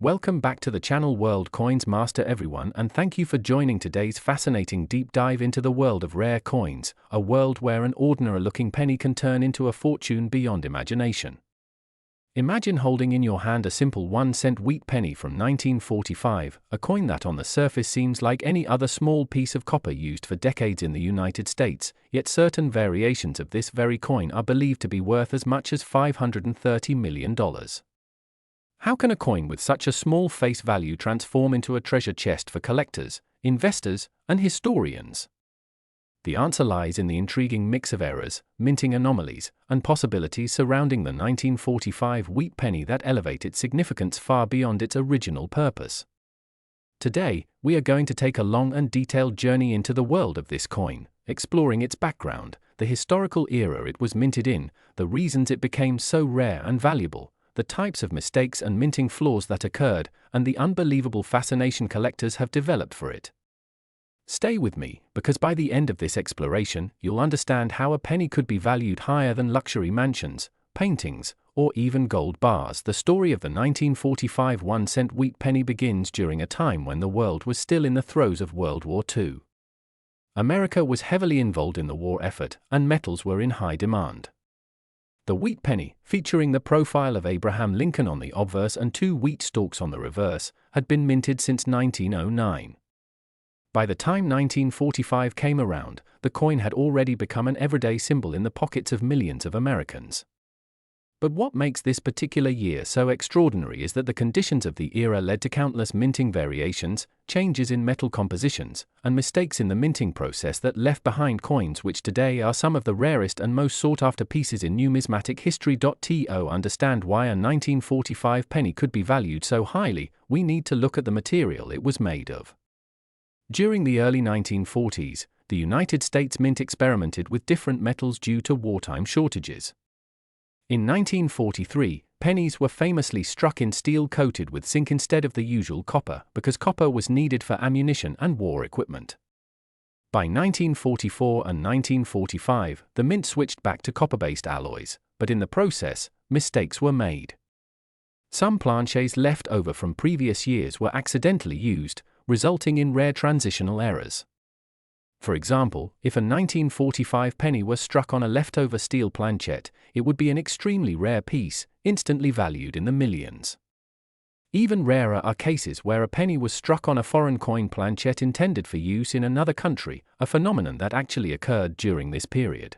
Welcome back to the channel World Coins Master everyone, and thank you for joining today's fascinating deep dive into the world of rare coins, a world where an ordinary looking penny can turn into a fortune beyond imagination. Imagine holding in your hand a simple 1-cent wheat penny from 1945, a coin that on the surface seems like any other small piece of copper used for decades in the United States, yet certain variations of this very coin are believed to be worth as much as $530 million. How can a coin with such a small face value transform into a treasure chest for collectors, investors, and historians? The answer lies in the intriguing mix of errors, minting anomalies, and possibilities surrounding the 1945 wheat penny that elevate its significance far beyond its original purpose. Today, we are going to take a long and detailed journey into the world of this coin, exploring its background, the historical era it was minted in, the reasons it became so rare and valuable, the types of mistakes and minting flaws that occurred, and the unbelievable fascination collectors have developed for it. Stay with me, because by the end of this exploration, you'll understand how a penny could be valued higher than luxury mansions, paintings, or even gold bars. The story of the 1945 1-cent wheat penny begins during a time when the world was still in the throes of World War II. America was heavily involved in the war effort, and metals were in high demand. The wheat penny, featuring the profile of Abraham Lincoln on the obverse and 2 wheat stalks on the reverse, had been minted since 1909. By the time 1945 came around, the coin had already become an everyday symbol in the pockets of millions of Americans. But what makes this particular year so extraordinary is that the conditions of the era led to countless minting variations, changes in metal compositions, and mistakes in the minting process that left behind coins which today are some of the rarest and most sought-after pieces in numismatic history. To understand why a 1945 penny could be valued so highly, we need to look at the material it was made of. During the early 1940s, the United States Mint experimented with different metals due to wartime shortages. In 1943, pennies were famously struck in steel coated with zinc instead of the usual copper, because copper was needed for ammunition and war equipment. By 1944 and 1945, the mint switched back to copper-based alloys, but in the process, mistakes were made. Some planchets left over from previous years were accidentally used, resulting in rare transitional errors. For example, if a 1945 penny were struck on a leftover steel planchet, it would be an extremely rare piece, instantly valued in the millions. Even rarer are cases where a penny was struck on a foreign coin planchet intended for use in another country, a phenomenon that actually occurred during this period.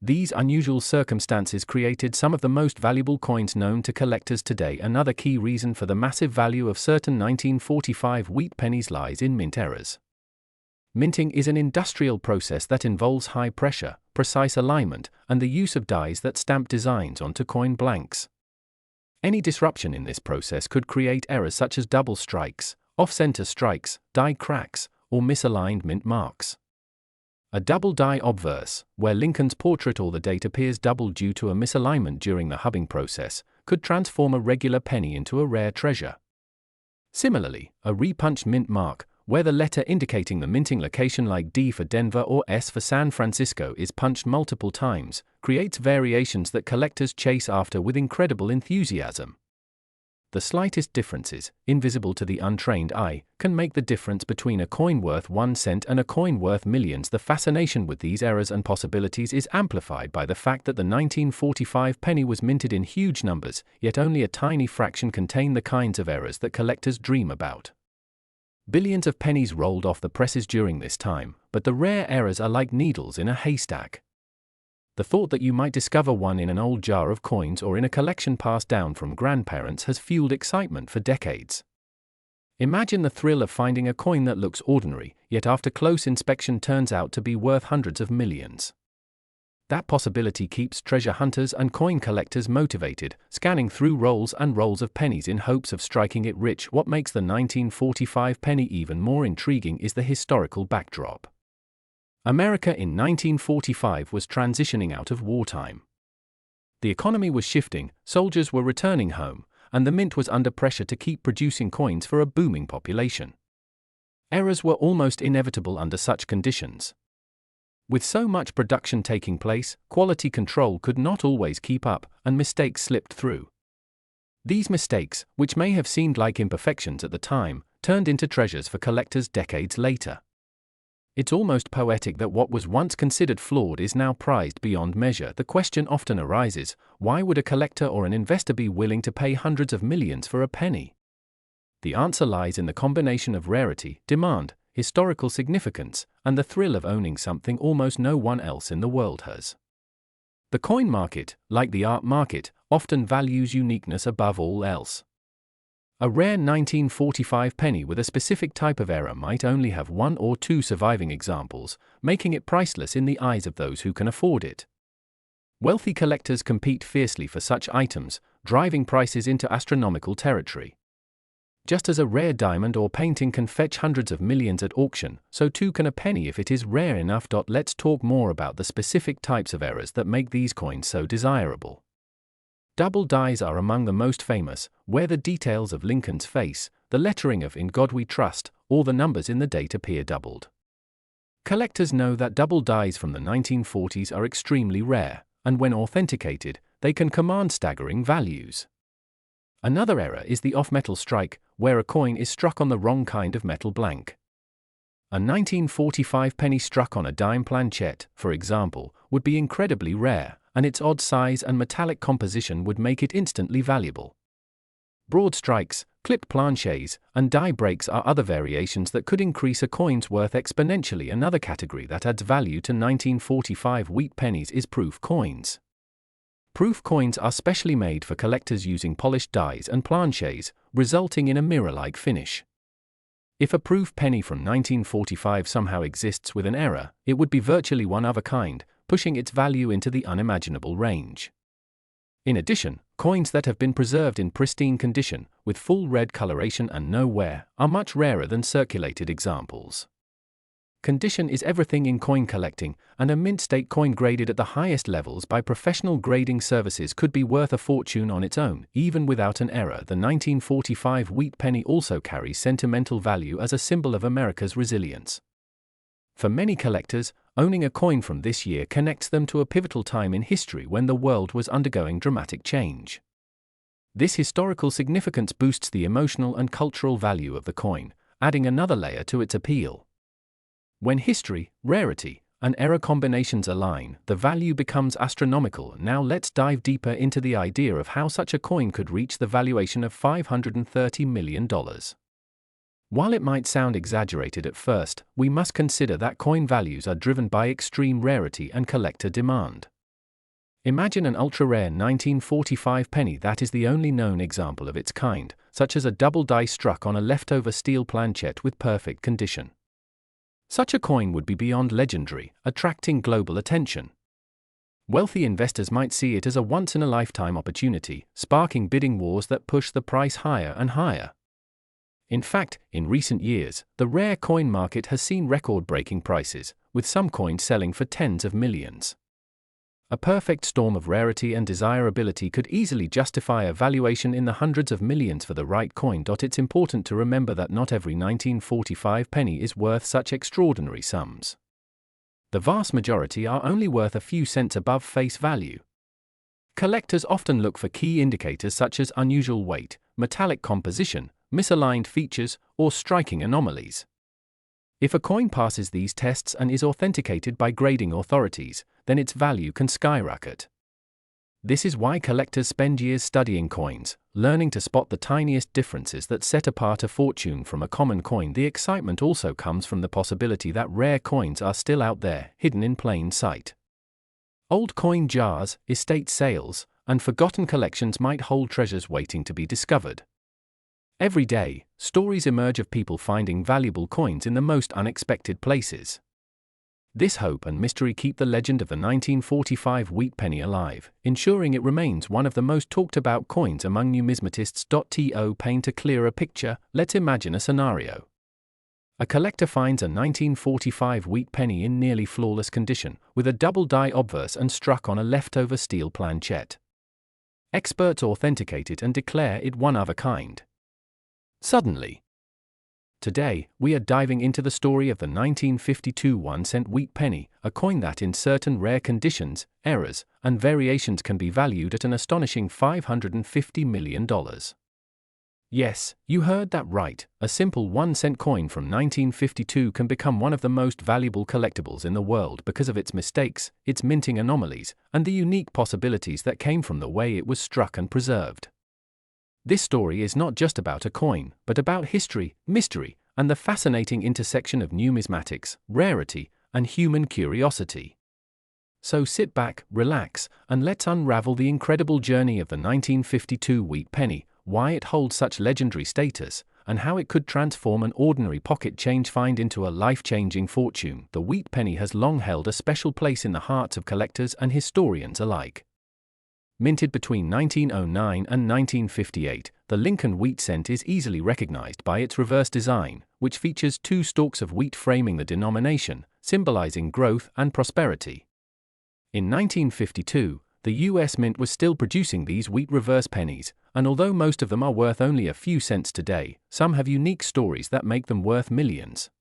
These unusual circumstances created some of the most valuable coins known to collectors today. Another key reason for the massive value of certain 1945 wheat pennies lies in mint errors. Minting is an industrial process that involves high pressure, precise alignment, and the use of dies that stamp designs onto coin blanks. Any disruption in this process could create errors such as double strikes, off-center strikes, die cracks, or misaligned mint marks. A double die obverse, where Lincoln's portrait or the date appears double due to a misalignment during the hubbing process, could transform a regular penny into a rare treasure. Similarly, a repunched mint mark, where the letter indicating the minting location like D for Denver or S for San Francisco is punched multiple times, creates variations that collectors chase after with incredible enthusiasm. The slightest differences, invisible to the untrained eye, can make the difference between a coin worth 1 cent and a coin worth millions. The fascination with these errors and possibilities is amplified by the fact that the 1945 penny was minted in huge numbers, yet only a tiny fraction contain the kinds of errors that collectors dream about. Billions of pennies rolled off the presses during this time, but the rare errors are like needles in a haystack. The thought that you might discover one in an old jar of coins or in a collection passed down from grandparents has fueled excitement for decades. Imagine the thrill of finding a coin that looks ordinary, yet after close inspection turns out to be worth hundreds of millions. That possibility keeps treasure hunters and coin collectors motivated, scanning through rolls and rolls of pennies in hopes of striking it rich. What makes the 1945 penny even more intriguing is the historical backdrop. America in 1945 was transitioning out of wartime. The economy was shifting, soldiers were returning home, and the mint was under pressure to keep producing coins for a booming population. Errors were almost inevitable under such conditions. With so much production taking place, quality control could not always keep up, and mistakes slipped through. These mistakes, which may have seemed like imperfections at the time, turned into treasures for collectors decades later. It's almost poetic that what was once considered flawed is now prized beyond measure. The question often arises, why would a collector or an investor be willing to pay hundreds of millions for a penny? The answer lies in the combination of rarity, demand, historical significance, and the thrill of owning something almost no one else in the world has. The coin market, like the art market, often values uniqueness above all else. A rare 1945 penny with a specific type of error might only have one or two surviving examples, making it priceless in the eyes of those who can afford it. Wealthy collectors compete fiercely for such items, driving prices into astronomical territory. Just as a rare diamond or painting can fetch hundreds of millions at auction, so too can a penny if it is rare enough. Let's talk more about the specific types of errors that make these coins so desirable. Double dies are among the most famous, where the details of Lincoln's face, the lettering of "In God We Trust," or the numbers in the date appear doubled. Collectors know that double dies from the 1940s are extremely rare, and when authenticated, they can command staggering values. Another error is the off-metal strike, where a coin is struck on the wrong kind of metal blank. A 1945 penny struck on a dime planchette, for example, would be incredibly rare, and its odd size and metallic composition would make it instantly valuable. Broad strikes, clipped planchets, and die breaks are other variations that could increase a coin's worth exponentially. Another category that adds value to 1945 wheat pennies is proof coins. Proof coins are specially made for collectors using polished dies and planchets, resulting in a mirror-like finish. If a proof penny from 1945 somehow exists with an error, it would be virtually one of a kind, pushing its value into the unimaginable range. In addition, coins that have been preserved in pristine condition, with full red coloration and no wear, are much rarer than circulated examples. Condition is everything in coin collecting, and a mint-state coin graded at the highest levels by professional grading services could be worth a fortune on its own, even without an error. The 1945 wheat penny also carries sentimental value as a symbol of America's resilience. For many collectors, owning a coin from this year connects them to a pivotal time in history when the world was undergoing dramatic change. This historical significance boosts the emotional and cultural value of the coin, adding another layer to its appeal. When history, rarity, and error combinations align, the value becomes astronomical. Now let's dive deeper into the idea of how such a coin could reach the valuation of $530 million. While it might sound exaggerated at first, we must consider that coin values are driven by extreme rarity and collector demand. Imagine an ultra-rare 1945 penny that is the only known example of its kind, such as a double die struck on a leftover steel planchette with perfect condition. Such a coin would be beyond legendary, attracting global attention. Wealthy investors might see it as a once-in-a-lifetime opportunity, sparking bidding wars that push the price higher and higher. In fact, in recent years, the rare coin market has seen record-breaking prices, with some coins selling for tens of millions. A perfect storm of rarity and desirability could easily justify a valuation in the hundreds of millions for the right coin. It's important to remember that not every 1945 penny is worth such extraordinary sums. The vast majority are only worth a few cents above face value. Collectors often look for key indicators such as unusual weight, metallic composition, misaligned features, or striking anomalies. If a coin passes these tests and is authenticated by grading authorities, then its value can skyrocket. This is why collectors spend years studying coins, learning to spot the tiniest differences that set apart a fortune from a common coin. The excitement also comes from the possibility that rare coins are still out there, hidden in plain sight. Old coin jars, estate sales, and forgotten collections might hold treasures waiting to be discovered. Every day, stories emerge of people finding valuable coins in the most unexpected places. This hope and mystery keep the legend of the 1945 wheat penny alive, ensuring it remains one of the most talked about coins among numismatists. To paint a clearer picture, let's imagine a scenario. A collector finds a 1945 wheat penny in nearly flawless condition, with a double die obverse and struck on a leftover steel planchette. Experts authenticate it and declare it one of a kind. Suddenly, Today, we are diving into the story of the 1952 1-cent wheat penny, a coin that in certain rare conditions, errors, and variations can be valued at an astonishing $550 million. Yes, you heard that right, a simple 1-cent coin from 1952 can become one of the most valuable collectibles in the world because of its mistakes, its minting anomalies, and the unique possibilities that came from the way it was struck and preserved. This story is not just about a coin, but about history, mystery, and the fascinating intersection of numismatics, rarity, and human curiosity. So sit back, relax, and let's unravel the incredible journey of the 1952 wheat penny, why it holds such legendary status, and how it could transform an ordinary pocket change find into a life-changing fortune. The wheat penny has long held a special place in the hearts of collectors and historians alike. Minted between 1909 and 1958, the Lincoln wheat cent is easily recognized by its reverse design, which features two stalks of wheat framing the denomination, symbolizing growth and prosperity. In 1952, the U.S. Mint was still producing these wheat reverse pennies, and although most of them are worth only a few cents today, some have unique stories that make them worth millions.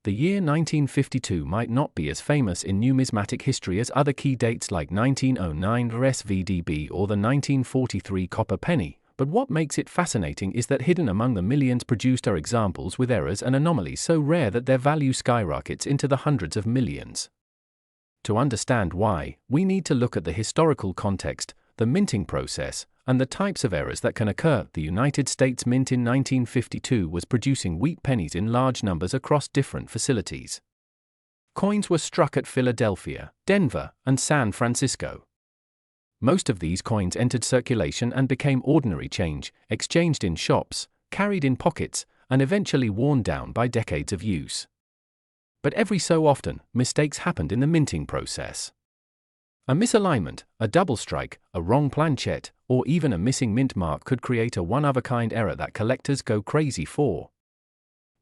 The year 1952 might not be as famous in numismatic history as other key dates like 1909 SVDB or the 1943 copper penny, but what makes it fascinating is that hidden among the millions produced are examples with errors and anomalies so rare that their value skyrockets into the hundreds of millions. To understand why, we need to look at the historical context, the minting process, and the types of errors that can occur. The United States Mint in 1952 was producing wheat pennies in large numbers across different facilities. Coins were struck at Philadelphia, Denver, and San Francisco. Most of these coins entered circulation and became ordinary change, exchanged in shops, carried in pockets, and eventually worn down by decades of use. But every so often, mistakes happened in the minting process. A misalignment, a double strike, a wrong planchette, or even a missing mint mark could create a one-of-a-kind error that collectors go crazy for.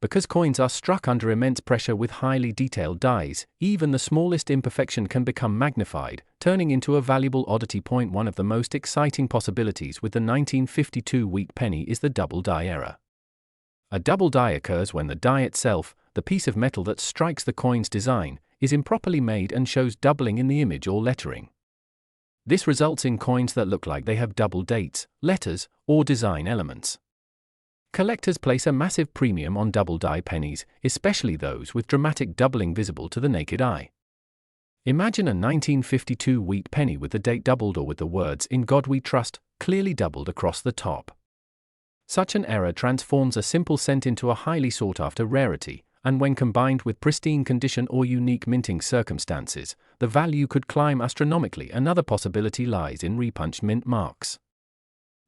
Because coins are struck under immense pressure with highly detailed dies, even the smallest imperfection can become magnified, turning into a valuable oddity. One of the most exciting possibilities with the 1952 wheat penny is the double die error. A double die occurs when the die itself, the piece of metal that strikes the coin's design, is improperly made and shows doubling in the image or lettering. This results in coins that look like they have double dates, letters, or design elements. Collectors place a massive premium on double die pennies, especially those with dramatic doubling visible to the naked eye. Imagine a 1952 wheat penny with the date doubled or with the words "In God We Trust" clearly doubled across the top. Such an error transforms a simple cent into a highly sought-after rarity, and when combined with pristine condition or unique minting circumstances, the value could climb astronomically. Another possibility lies in repunched mint marks.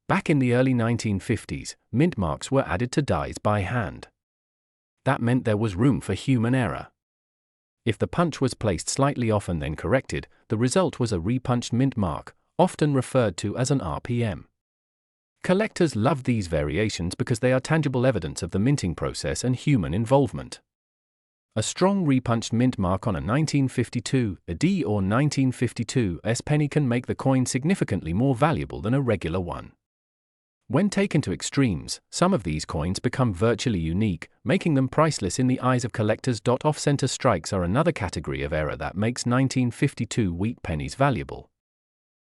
Back in the early 1950s, mint marks were added to dies by hand. That meant there was room for human error. If the punch was placed slightly off and then corrected, the result was a repunched mint mark, often referred to as an RPM. Collectors love these variations because they are tangible evidence of the minting process and human involvement. A strong repunched mint mark on a 1952 D or 1952 S penny can make the coin significantly more valuable than a regular one. When taken to extremes, some of these coins become virtually unique, making them priceless in the eyes of collectors. Off-center strikes are another category of error that makes 1952 wheat pennies valuable.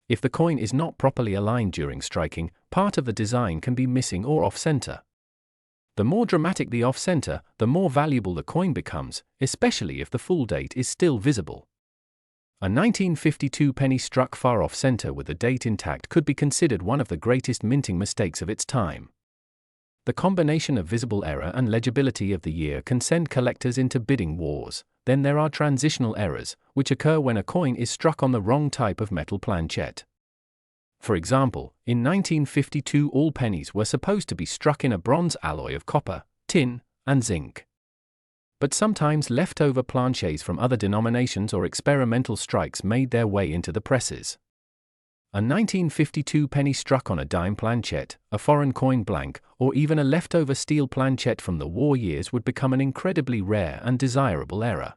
If the coin is not properly aligned during striking, part of the design can be missing or off-center. The more dramatic the off-center, the more valuable the coin becomes, especially if the full date is still visible. A 1952 penny struck far off-center with the date intact could be considered one of the greatest minting mistakes of its time. The combination of visible error and legibility of the year can send collectors into bidding wars. Then there are transitional errors, which occur when a coin is struck on the wrong type of metal planchette. For example, in 1952 all pennies were supposed to be struck in a bronze alloy of copper, tin, and zinc. But sometimes leftover planchets from other denominations or experimental strikes made their way into the presses. A 1952 penny struck on a dime planchette, a foreign coin blank, or even a leftover steel planchette from the war years would become an incredibly rare and desirable error.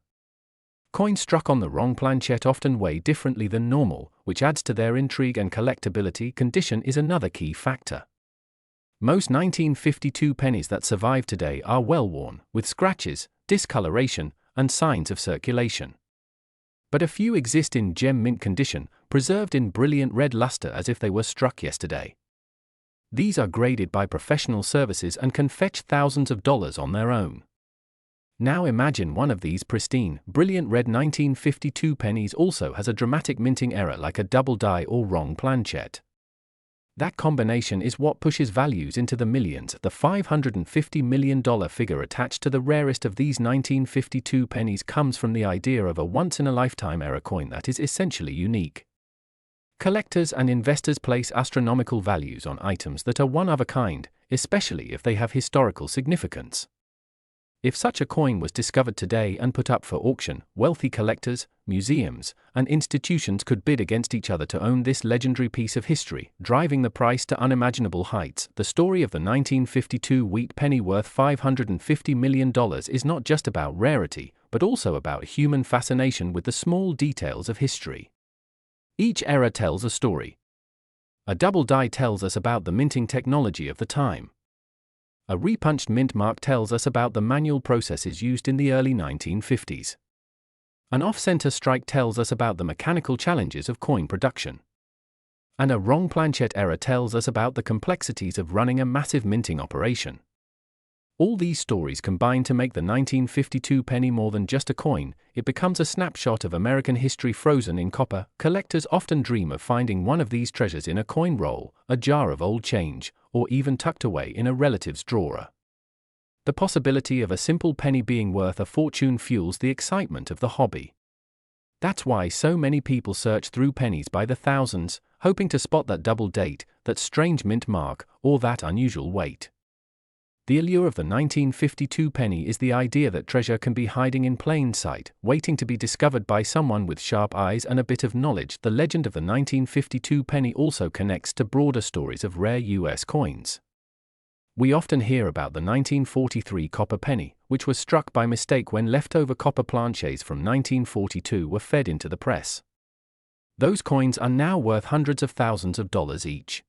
Coins struck on the wrong planchette often weigh differently than normal, which adds to their intrigue and collectability. Condition is another key factor. Most 1952 pennies that survive today are well worn, with scratches, discoloration, and signs of circulation. But a few exist in gem mint condition, preserved in brilliant red luster as if they were struck yesterday. These are graded by professional services and can fetch thousands of dollars on their own. Now imagine one of these pristine, brilliant red 1952 pennies also has a dramatic minting error like a double die or wrong planchet. That combination is what pushes values into the millions. The $550 million figure attached to the rarest of these 1952 pennies comes from the idea of a once-in-a-lifetime error coin that is essentially unique. Collectors and investors place astronomical values on items that are one of a kind, especially if they have historical significance. If such a coin was discovered today and put up for auction, wealthy collectors, museums, and institutions could bid against each other to own this legendary piece of history, driving the price to unimaginable heights. The story of the 1952 wheat penny worth $550 million is not just about rarity, but also about human fascination with the small details of history. Each era tells a story. A double die tells us about the minting technology of the time. A repunched mint mark tells us about the manual processes used in the early 1950s. An off-center strike tells us about the mechanical challenges of coin production. And a wrong planchet error tells us about the complexities of running a massive minting operation. All these stories combine to make the 1952 penny more than just a coin. It becomes a snapshot of American history frozen in copper. Collectors often dream of finding one of these treasures in a coin roll, a jar of old change, or even tucked away in a relative's drawer. The possibility of a simple penny being worth a fortune fuels the excitement of the hobby. That's why so many people search through pennies by the thousands, hoping to spot that double date, that strange mint mark, or that unusual weight. The allure of the 1952 penny is the idea that treasure can be hiding in plain sight, waiting to be discovered by someone with sharp eyes and a bit of knowledge. The legend of the 1952 penny also connects to broader stories of rare U.S. coins. We often hear about the 1943 copper penny, which was struck by mistake when leftover copper planchets from 1942 were fed into the press. Those coins are now worth hundreds of thousands of dollars each.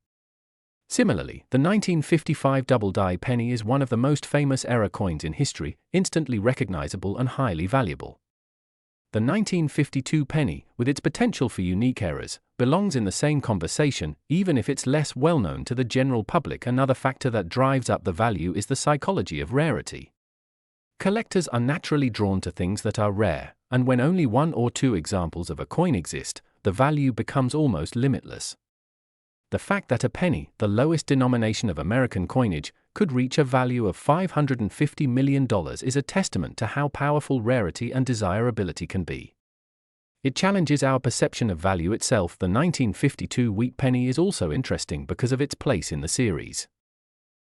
Similarly, the 1955 double-die penny is one of the most famous error coins in history, instantly recognizable and highly valuable. The 1952 penny, with its potential for unique errors, belongs in the same conversation, even if it's less well-known to the general public. Another factor that drives up the value is the psychology of rarity. Collectors are naturally drawn to things that are rare, and when only one or two examples of a coin exist, the value becomes almost limitless. The fact that a penny, the lowest denomination of American coinage, could reach a value of $550 million is a testament to how powerful rarity and desirability can be. It challenges our perception of value itself. The 1952 wheat penny is also interesting because of its place in the series.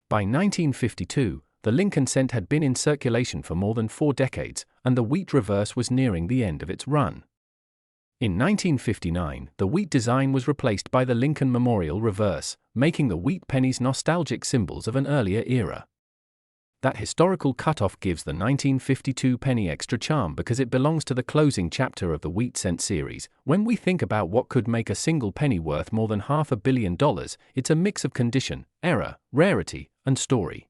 By 1952, the Lincoln cent had been in circulation for more than 4 decades, and the wheat reverse was nearing the end of its run. In 1959, the wheat design was replaced by the Lincoln Memorial reverse, making the wheat pennies nostalgic symbols of an earlier era. That historical cutoff gives the 1952 penny extra charm because it belongs to the closing chapter of the wheat cent series. When we think about what could make a single penny worth more than $500 million, it's a mix of condition, error, rarity, and story.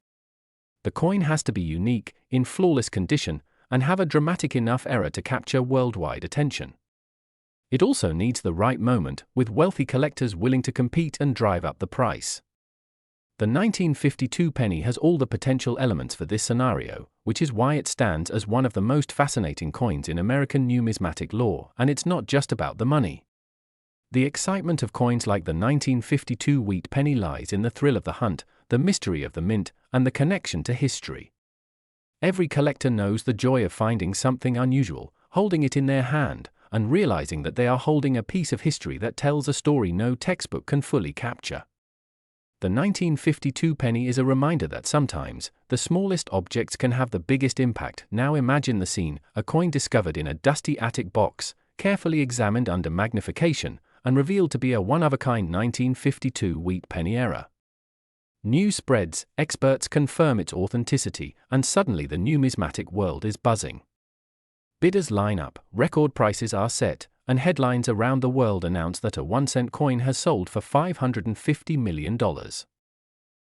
The coin has to be unique, in flawless condition, and have a dramatic enough error to capture worldwide attention. It also needs the right moment, with wealthy collectors willing to compete and drive up the price. The 1952 penny has all the potential elements for this scenario, which is why it stands as one of the most fascinating coins in American numismatic lore, and it's not just about the money. The excitement of coins like the 1952 wheat penny lies in the thrill of the hunt, the mystery of the mint, and the connection to history. Every collector knows the joy of finding something unusual, holding it in their hand, and realizing that they are holding a piece of history that tells a story no textbook can fully capture. The 1952 penny is a reminder that sometimes, the smallest objects can have the biggest impact. Now imagine the scene: a coin discovered in a dusty attic box, carefully examined under magnification, and revealed to be a one-of-a-kind 1952 wheat penny error. News spreads, experts confirm its authenticity, and suddenly the numismatic world is buzzing. Bidders line up, record prices are set, and headlines around the world announce that a 1-cent coin has sold for $550 million.